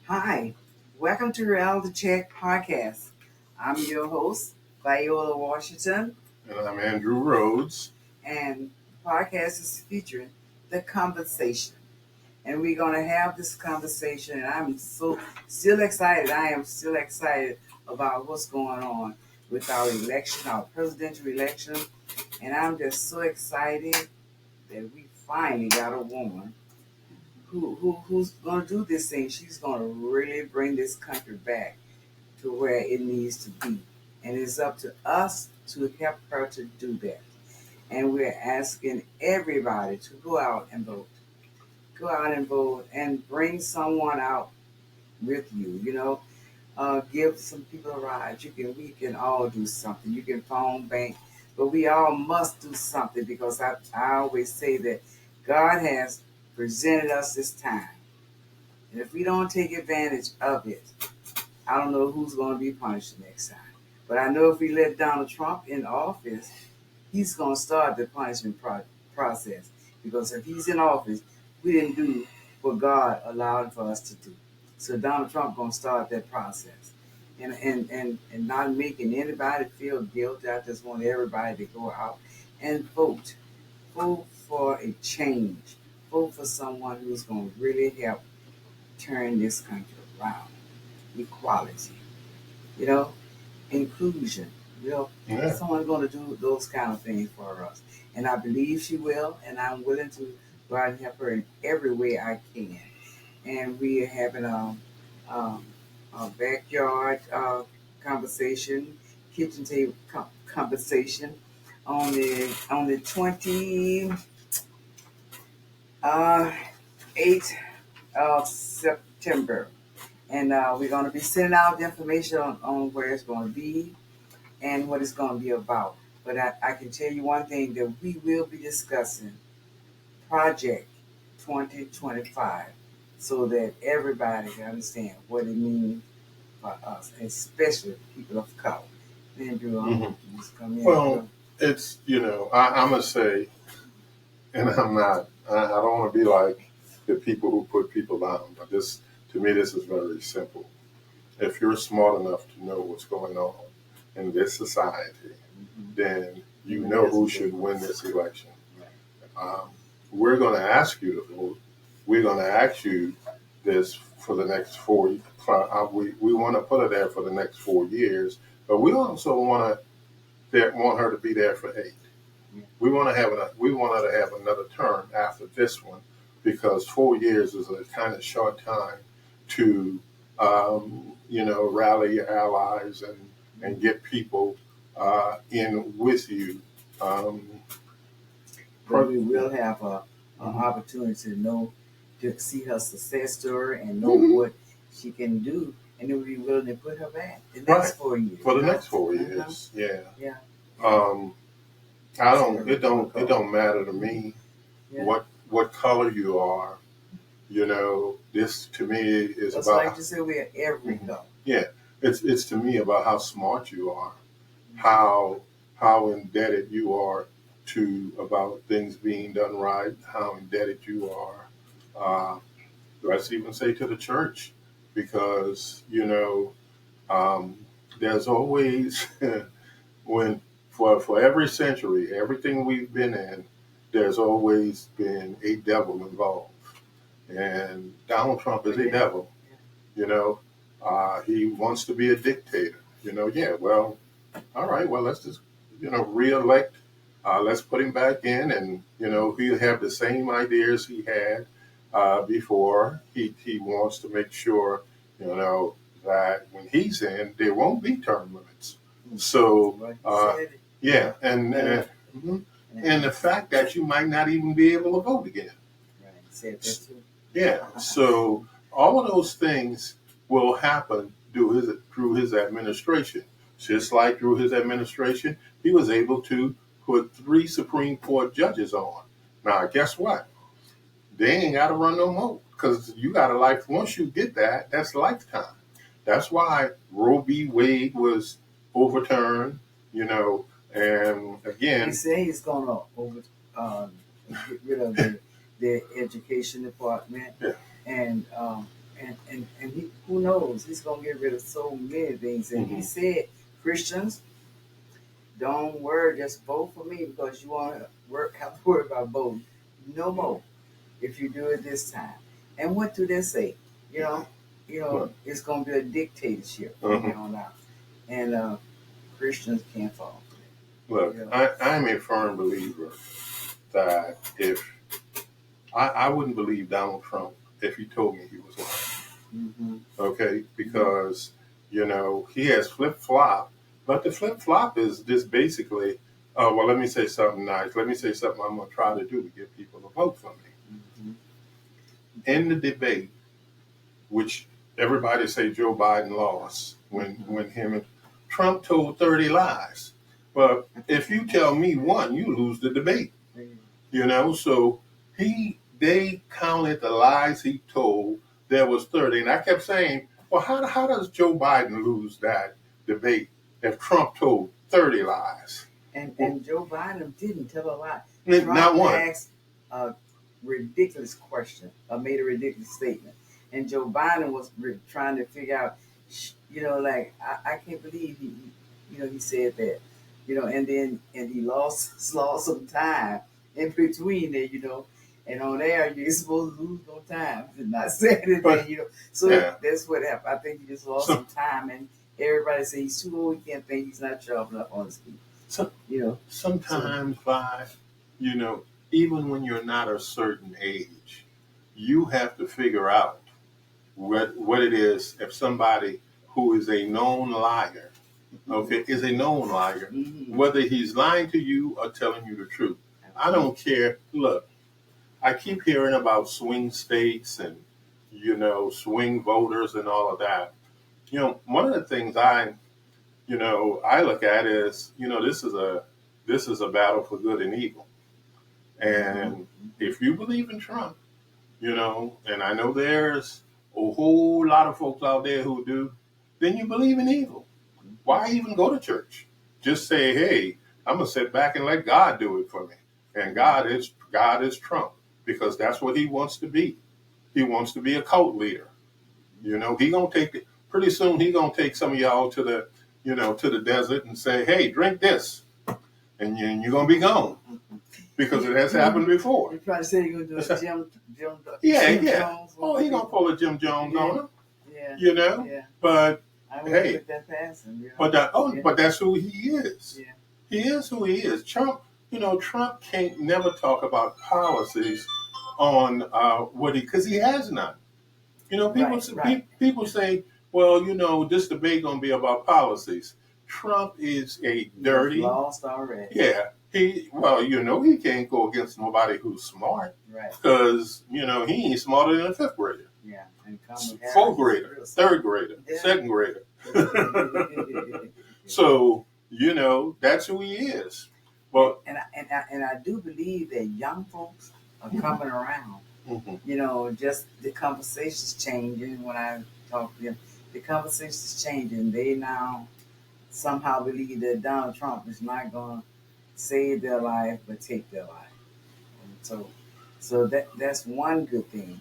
Hi, welcome to Reality Check Podcast. I'm your host, Viola Washington, And I'm Andrew Rhodes. and the podcast is featuring the conversation. And we're going to have this conversation, and I'm still excited. I am still excited about what's going on with our election, our presidential election. And I'm just so excited that we finally got a woman who's going to do this thing. She's going to really bring this country back to where it needs to be. And it's up to us to help her to do that. And we're asking everybody to go out and vote. Go out and vote and bring someone out with you, give some people a ride. We can all do something. You can phone bank, but we all must do something because I always say that God has presented us this time. And if we don't take advantage of it, I don't know who's going to be punished next time. But I know if we let Donald Trump in office, he's going to start the punishment process. Because if he's in office, we didn't do what God allowed for us to do. So Donald Trump going to start that process. And not making anybody feel guilty. I just want everybody to go out and vote. Vote for a change. Vote for someone who's going to really help turn this country around. Equality, you know, inclusion. Yeah. Someone's going to do those kind of things for us, and I believe she will. And I'm willing to go out and help her in every way I can. And we are having um, a backyard conversation, kitchen table conversation on the 28th of September. And we're going to be sending out the information on where it's going to be and what it's going to be about. But I can tell you one thing that we will be discussing Project 2025 so that everybody can understand what it means for us, especially people of color. Andrew, just come in. Well, it's, I'm going to say, and I don't want to be like the people who put people down, but to me, this is very simple. If you're smart enough to know what's going on in this society, then you know who should win this election. Um, we're going to ask you to vote. We're going to ask you this for the next we want to put it there for the next 4 years, but we also want her to be there for 8. We want her to have another term after this one because 4 years is a kind of short time to rally your allies and get people in with you. Um, But we will have an opportunity to see her success story and know what she can do, and then we'll be willing to put her back the next 4 years. For the next 4 years, yeah. Yeah. I don't. It don't matter to me what color you are. This to me is It's about. like you said, we're every color. Yeah, it's to me about how smart you are, how indebted you are to about things being done right, how indebted you are. Let's even say to the church, because um, there's always when for every century, everything we've been in, there's always been a devil involved, and Donald Trump is a devil. You know, he wants to be a dictator. Yeah. Well, all right. Well, let's just reelect. Let's put him back in, and he'll have the same ideas he had before. He wants to make sure that when he's in, there won't be term limits. So yeah, and the fact that you might not even be able to vote again. Yeah. So all of those things will happen through his administration. Just like through his administration, he was able to put 3 Supreme Court judges on. Now, guess what? They ain't got to run no more because you got a life. Once you get that, that's lifetime. That's why Roe v. Wade was overturned. And again, he said he's going to get rid of the education department, yeah. and And he, who knows? He's gonna get rid of so many things. And he said, Christians, don't worry, just vote for me because you want to have to worry about voting no more if you do it this time. And what do they say? You know, it's gonna be a dictatorship from here on out, and Christians can't fall for Look, that. I'm a firm believer that if I wouldn't believe Donald Trump if he told me he was lying. Okay, because he has flip flop, but the flip flop is just basically, oh well, let me say something nice. Let me say something I'm gonna try to do to get people to vote for me. In the debate, which everybody say Joe Biden lost when him and Trump told 30 lies. But if you tell me one, you lose the debate. So they counted the lies he told. There was 30. And I kept saying, well, how does Joe Biden lose that debate if Trump told 30 lies? And Joe Biden didn't tell a lie. Not one. Asked a ridiculous question or made a ridiculous statement. And Joe Biden was trying to figure out, like, I can't believe he said that, and he lost some time in between there, and on air you're supposed to lose no time to not say anything, So that's what happened. I think he just lost some time, and everybody says he's too old, he can't think, he's not sharp enough on his feet. Sometimes, even when you're not a certain age, you have to figure out what it is if somebody who is a known liar, is a known liar, whether he's lying to you or telling you the truth. I don't care. Look, I keep hearing about swing states and, swing voters and all of that. One of the things I look at is, this is a battle for good and evil. And if you believe in Trump, and I know there's a whole lot of folks out there who do, then you believe in evil. Why even go to church? Just say, hey, I'm going to sit back and let God do it for me. And God is Trump, because that's what he wants to be. He wants to be a cult leader. He gonna take pretty soon. He gonna take some of y'all to the desert and say, hey, drink this, and you're gonna be gone, because it has happened before. You probably say you're gonna do a Jim Jones. Oh, he gonna pull a Jim Jones on him. Yeah. But hey, put that past him, but that's who he is. Yeah. He is who he is. Trump can't never talk about policies on because he has none. People say, well, this debate gonna be about policies. Trump is a dirty. He's lost already. Yeah. He can't go against nobody who's smart. Right. Because, he ain't smarter than a fifth grader. Yeah. And fourth grader, third grader, second grader. So, that's who he is. Well, and I do believe that young folks are coming around. Just the conversation's changing. When I talk to them, the conversation's changing. They now somehow believe that Donald Trump is not going to save their life, but take their life. And so that's one good thing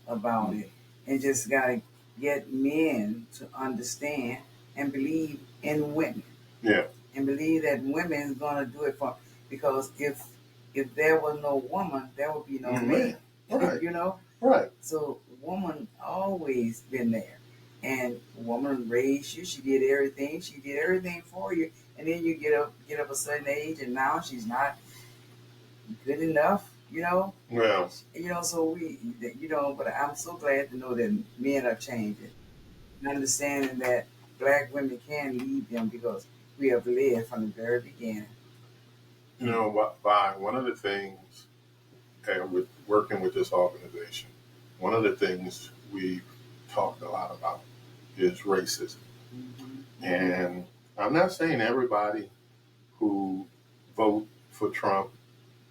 about it. And just got to get men to understand and believe in women. Yeah. And believe that women is going to do it for, because if there was no woman, there would be no man. Right. Right. So woman always been there, and woman raised you. She did everything. She did everything for you, and then you get up a certain age, and now she's not good enough. Well. So we, but I'm so glad to know that men are changing, and understanding that Black women can lead them, because we have led from the very beginning. One of the things, and with working with this organization, one of the things we've talked a lot about is racism. And I'm not saying everybody who vote for Trump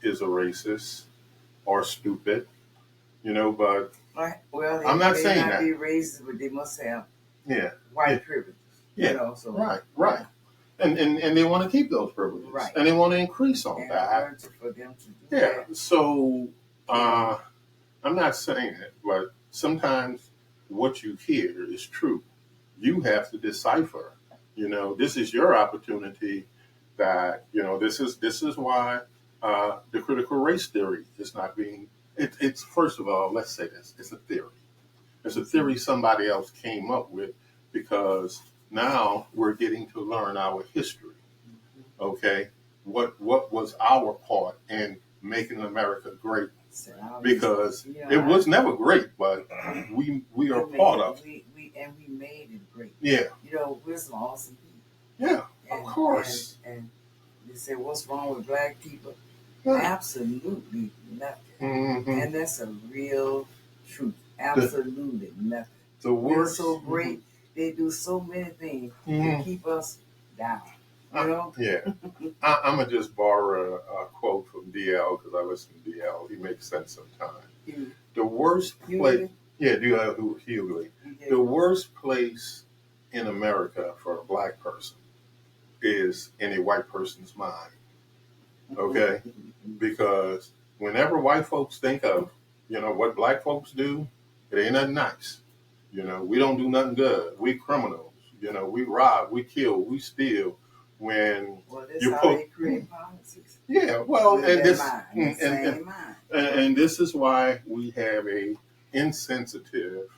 is a racist or stupid, but I'm not saying that. They may not be racist, but they must have white privilege. Yeah. Right. And they want to keep those privileges. Right. And they want to increase on that. For them to do that. So I'm not saying it, but sometimes what you hear is true. You have to decipher. This is your opportunity. This is why the critical race theory is not being. It's first of all, let's say this. It's a theory. It's a theory somebody else came up with because now we're getting to learn our history. Okay, what was our part in making America great? Because it was never great, but we are part of it. We made it great. Yeah. We're some awesome people. Yeah, of course. And they say, what's wrong with black people? Yeah. Absolutely nothing. Mm-hmm. And that's a real truth. Absolutely nothing. The worst. They're so great. Mm-hmm. They do so many things to keep us down. Yeah. I'm going to just borrow a quote from DL because I listen to DL. He makes sense sometimes. Mm-hmm. The worst place. Yeah, DL Hughley. The worst place in America for a black person is in a white person's mind. Okay? Because whenever white folks think of, what black folks do, it ain't nothing nice. We don't do nothing good. We criminals. We rob, we kill, we steal. When that's how they create policies. Yeah, well, and this is why we have a insensitive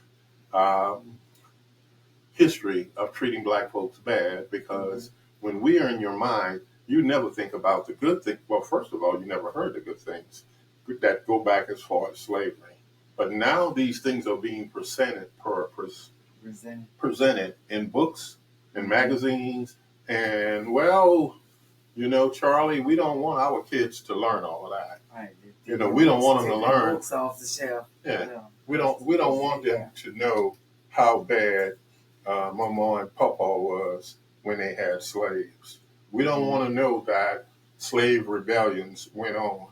history of treating black folks bad, because when we are in your mind, you never think about the good thing. Well, first of all, you never heard the good things that go back as far as slavery. But now these things are being presented in books and magazines. And, Charlie, we don't want our kids to learn all of that. Right. We don't want them to learn. Books off the shelf. Yeah. We don't want them to know how bad Mama and Papa was when they had slaves. We don't want to know that slave rebellions went on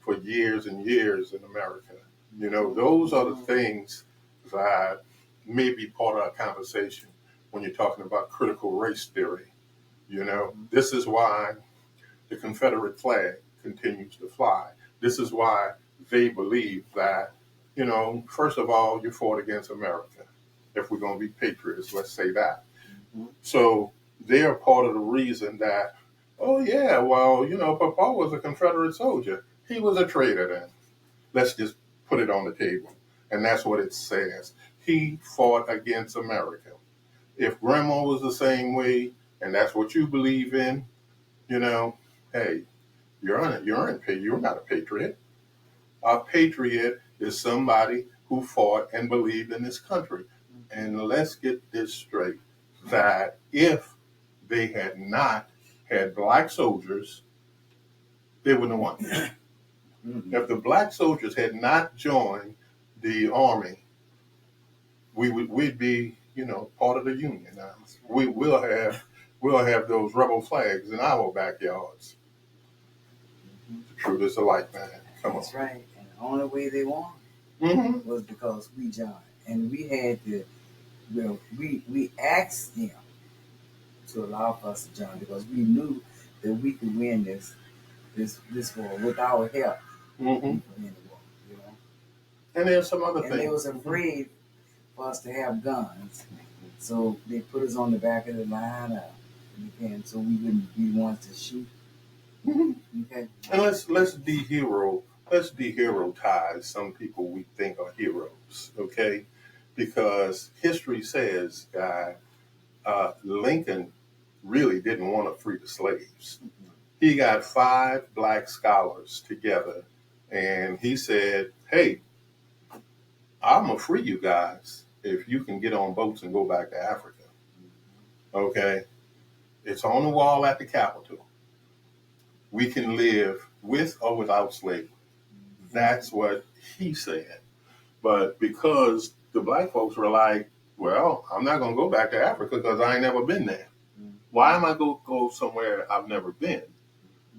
for years and years in America. Those are the things that may be part of our conversation when you're talking about critical race theory. This is why the Confederate flag continues to fly. This is why they believe that, first of all, you fought against America. If we're going to be patriots, let's say that. Mm-hmm. So they are part of the reason that, Papa was a Confederate soldier. He was a traitor then. Let's just put it on the table. And that's what it says. He fought against America. If Grandma was the same way, and that's what you believe in, hey, you're not a patriot. A patriot is somebody who fought and believed in this country. And let's get this straight, that if they had not had black soldiers, they wouldn't have won. Mm-hmm. If the black soldiers had not joined the army, we'd be, part of the Union now. We'll have those rebel flags in our backyards. Mm-hmm. The truth is a light, man. That's right. And the only way they won was because we joined. And we had to, we asked them to allow us to join because we knew that we could win this war with our help. Mm-hmm. And there's some other things. And they was afraid for us to have guns. So they put us on the back of the line so we wouldn't be ones to shoot. Mm-hmm. Okay. And let's deheroize some people we think are heroes, okay? Because history says that Lincoln really didn't want to free the slaves. Mm-hmm. He got 5 black scholars together and he said, hey, I'm going to free you guys if you can get on boats and go back to Africa. Okay? It's on the wall at the Capitol. We can live with or without slavery. That's what he said. But because the black folks were like, well, I'm not going to go back to Africa because I ain't never been there. Why am I going to go somewhere I've never been?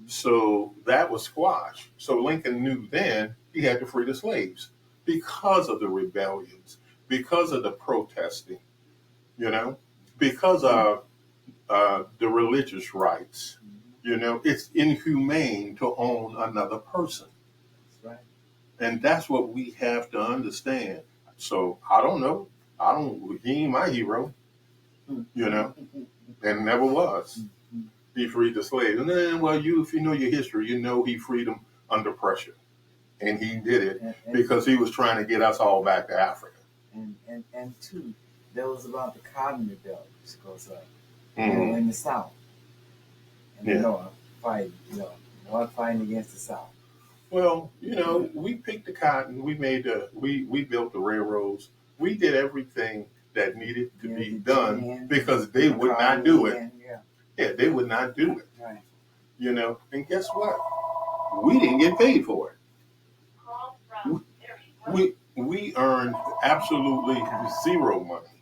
So that was squashed. So Lincoln knew then he had to free the slaves because of the rebellions, because of the protesting, because of the religious rights. It's inhumane to own another person. That's right. And that's what we have to understand. So I don't know. He ain't my hero, you know, and never was. He freed the slaves. And then, well, if you know your history, you know he freed them under pressure. And he did it because he was trying to get us all back to Africa. And two, that was about the cotton rebellion, because Mm-hmm. in the South, and the Yeah. North fighting, North fighting against the South. Well, we picked the cotton. We built the railroads. We did everything that needed to be done because they would not do it. Yeah, they would not do it. Right. And guess what? We didn't get paid for it. We earned absolutely zero money.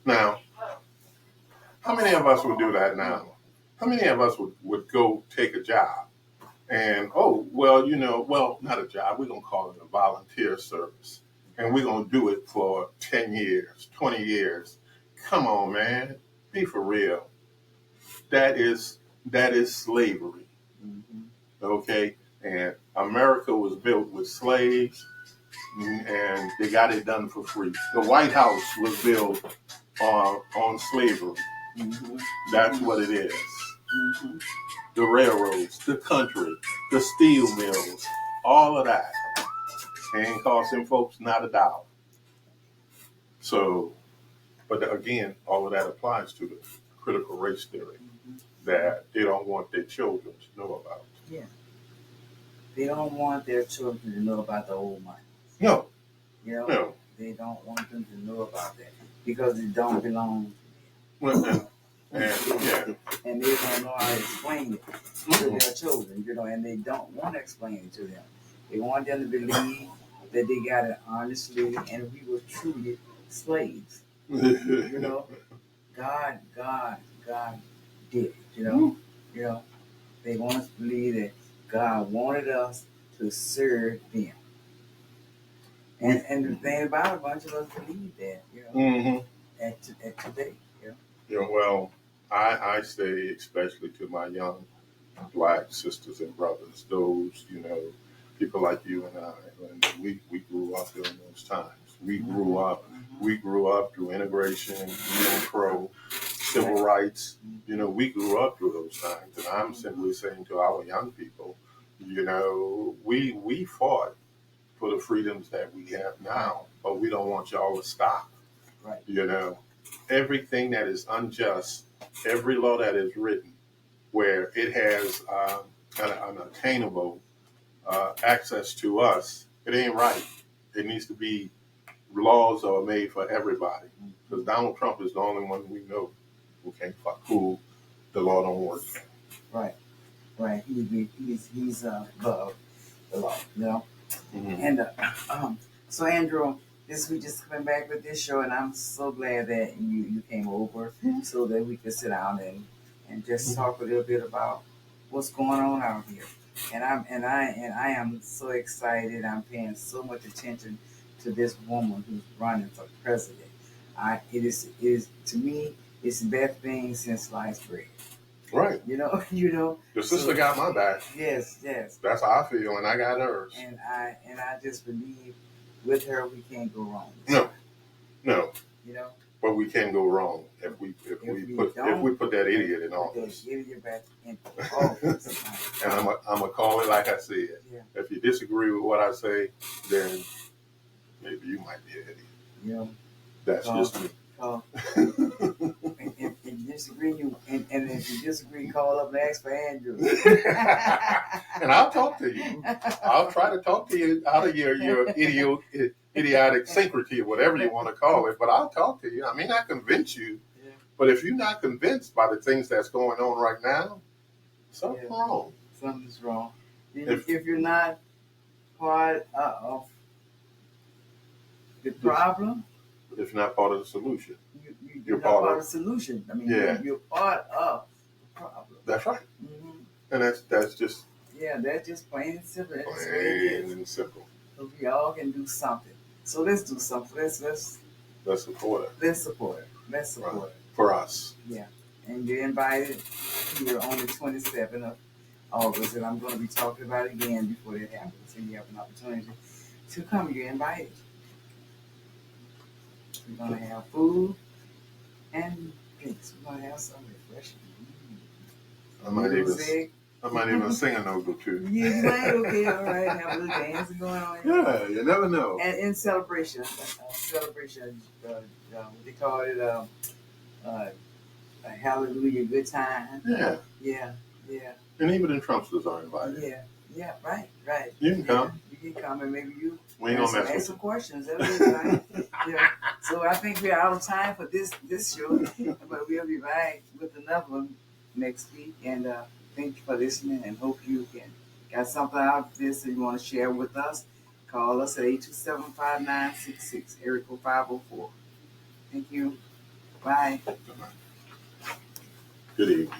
Now, how many of us would do that now? How many of us would go take a job and, not a job, we're going to call it a volunteer service. And we're going to do it for 10 years, 20 years. Come on, man. Be for real. That is slavery. Mm-hmm. Okay? And America was built with slaves, and they got it done for free. The White House was built on slavery. Mm-hmm. That's what it is. Mm-hmm. The railroads, the country, the steel mills, all of that ain't costing folks not a dollar. So, but again, all of that applies to the critical race theory that they don't want their children to know about. Yeah. They don't want their children to know about the old money. No. No. They don't want them to know about that because it don't belong to them. And they don't know how to explain it to their children, and they don't want to explain it to them. They want them to believe that they got it honestly and we were truly slaves. God did it, They want us to believe that God wanted us to serve them. And the thing about a bunch of us believe that, at today, well, I say, especially to my young Black sisters and brothers, those, people like you and I, and we grew up during those times. We grew up through integration, Jim Crow, civil rights. We grew up through those times. And I'm simply saying to our young people, we fought for the freedoms that we have now, but we don't want y'all to stop. Right. Everything that is unjust, every law that is written, where it has an attainable access to us, it ain't right. It needs to be laws that are made for everybody. Because Donald Trump is the only one we know who the law don't work. Right. He's above the law, Mm-hmm. And so Andrew, we just coming back with this show, and I'm so glad that you came over so that we could sit down and just talk a little bit about what's going on out here. And I am so excited. I'm paying so much attention to this woman who's running for president. It is to me, it's the best thing since sliced bread. Right. The sister got my back. Yes. That's how I feel, and I got hers. And I just believe with her we can't go wrong. No. But we can go wrong if we put that idiot in office. Idiot back in office. And I'm gonna call it like I said. Yeah. If you disagree with what I say, then maybe you might be an idiot. That's just me. If you disagree, if you disagree, call up and ask for Andrew. And I'll talk to you. I'll try to talk to you out of your idiotic syncrety or whatever you want to call it. But I'll talk to you. I may not convince you, but if you're not convinced by the things that's going on right now, something's wrong. Something's wrong. If you're not part of the problem, if you're not part of the solution, you're part of the solution. I mean, you're part of the problem. That's right. Mm-hmm. And that's just that's just plain and simple. Plain and simple. So we all can do something. So let's do something. Let's support it. Let's support it. Let's support it for us. Yeah, and you're invited here on the 27th of August, and I'm going to be talking about it again before that happens. So you have an opportunity to come. You're invited. We're gonna have food and drinks. We're gonna have some refreshing. I might even Music. sing a note or two. Yeah, you might. Okay, all right. Have a little dancing going on. Yeah, you never know. And in celebration, what they call it, a hallelujah, good time. Yeah. Yeah, yeah. And even the Trumpsters are invited. Yeah, yeah, right, right. You can come. You can come and maybe you We ain't gonna mess ask with some you. questions. That is right. Yeah. So I think we're out of time for this show, but we'll be back with another one next week. And thank you for listening, and hope you got something out of this that you want to share with us. Call us at 827-5966, area code 504. Thank you. Bye. Good evening.